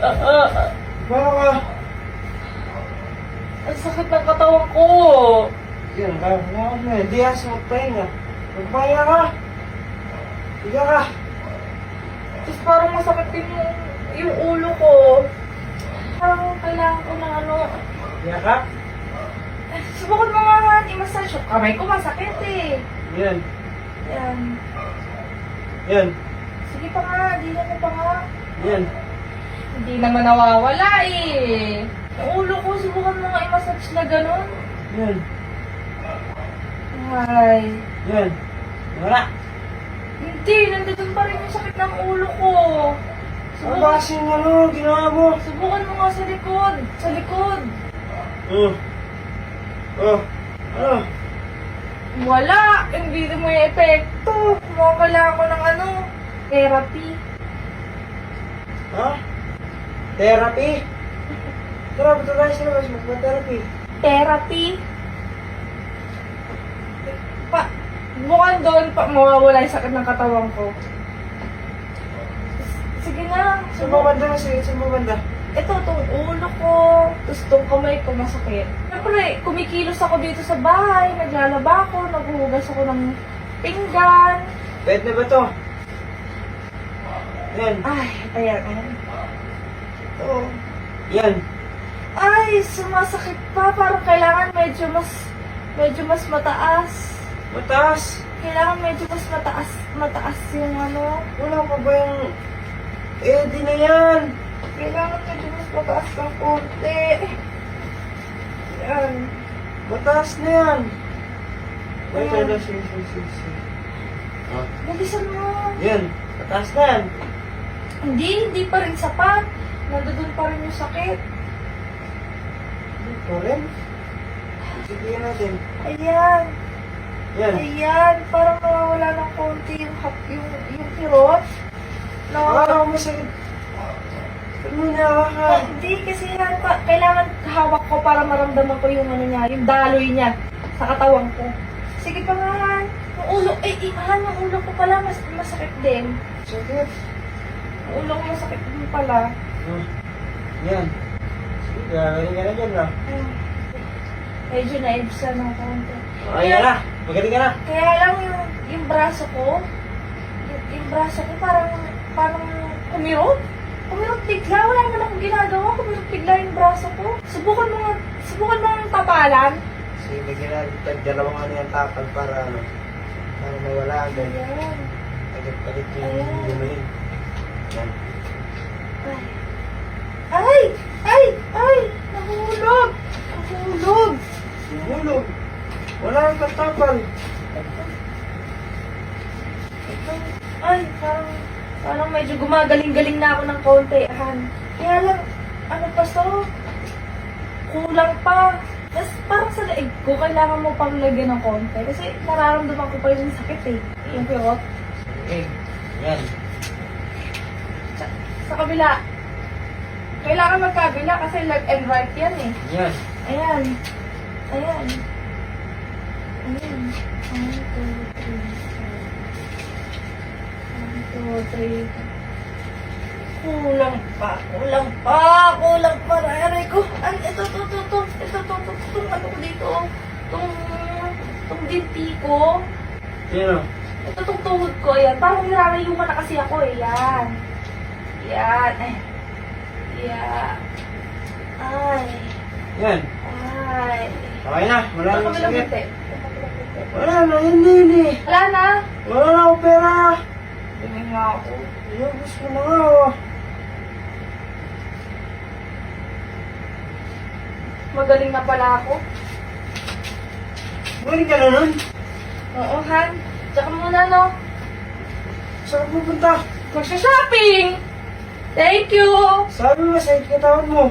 Baka. Ang sakit ng katawan ko. Yan, kaya na. Hindi as magpahinga. Magpahinga ka. Higa ka. Tapos parang masakit din yung ulo ko. Parang kailangan ko ng ano. Higa ka. Subukan mo nga i-massage. Kamay ko masakit eh. Yan. Yan. Yan. Sige pa nga, di na ko pa nga. Yan. Hindi naman nawawala eh. Yung ulo ko, subukan mo nga i-massage na gano'n. Yan. Ay. Yan. Wala. Hindi, nandun pa rin yung sakit ng ulo ko. Ano ba kasing ginawa mo? Subukan mo nga sa likod. Sa likod. Oh. Oh. Ano? Wala. Hindi mo yung epekto. Mukhang kailangan ko ng ano, therapy. Ha? Therapy? Tara, ba't tayo sa labas? Magpa-therapy. Therapy? Mukhang doon pa mawawala yung sakit ng katawan ko. Sige na. Saan mo banda? Saan mo banda? Ito, itong ulo ko, tapos itong kamay ko masakit. Siyempre, kumikilos ako dito sa bahay, naglalaba ako, naghuhugas ako ng pinggan. Pwede na ba to? Yan. Ay, ayan. Ito. Yan. Ay, sumasakit pa. Parang kailangan medyo mas mataas. Mataas. Kailangan medyo mas mataas yung ano. Wala pa ba yung... Eh, di na yan. Kailangan medyo mas mataas ng konti. Yan. Mataas na yan. Wait, Ayan. sige. Ah. Bilisan mo. Yan. Mataas na yan. Hindi pa rin sapat. Nandoon pa rin yung sakit. Ito rin. Sige natin. Ayan. Yan. Ayan. Parang nawawala ng konti yung kirot. Akala ko masakit. Ano na ka? Hindi, kasi yan pa, kailangan hawak ko para maramdaman ko yung ano niya, yung daloy niya sa katawan ko. Sige pa nga, Han. Yung ulo, yung ulo ko pala, masakit din. Sakit. Yung ulo ko masakit din pala. Yan. Sige, gagaling ka na dyan na. Medyo naibsa ng konti. Ayan na. Magaling ka na. Kaya lang yung braso ko, yung braso ko parang kumirot. Kumirot bigla, wala naman akong ginagawa. Kumirot bigla yung braso ko. Subukan mo ang tapalan. Sige, bigyan natin tag-dalawang ano yung tapal para mawala agad. Ayan. Agad-agad Ayan. yung gumaling. Yan. Ay! Nahulog! Nahulog! Hulog. Wala kang tapal. Ay, parang medyo gumagaling-galing na ako ng konti. Kaya lang, ano pa to? Kulang pa. Tapos parang sa leeg ko, kailangan mo pang lagyan ng konti. Kasi nararamdaman ko pa yung sakit eh. Yung kirot. Okay. Yan. Sa kabila. Kailangan magkabila kasi left and right yan eh. Yan. Ayan. 1, 2, 3, 4. 1, 2, 3. Kulang pa. Aray ko. Ito, ano ko dito. Itong dinti ko. Sino? Ito, itong tuhod ko. Ayan. Parang nirarayuman na kasi ako eh. Yan. Yan. Ay. Yan. Ay. Okay na. Wala Ito nang kabilang sakit. bunti. Wala na. Hindi. Wala na. Wala na akong pera. Tingin nga ako. Iyabos mo na nga oh. Magaling na pala ako. Magaling ka na nun? Oo, Han. Tsaka muna, no? Saan ka pupunta? Magsha-shopping! Thank you! Sabi mo, sa katawan mo.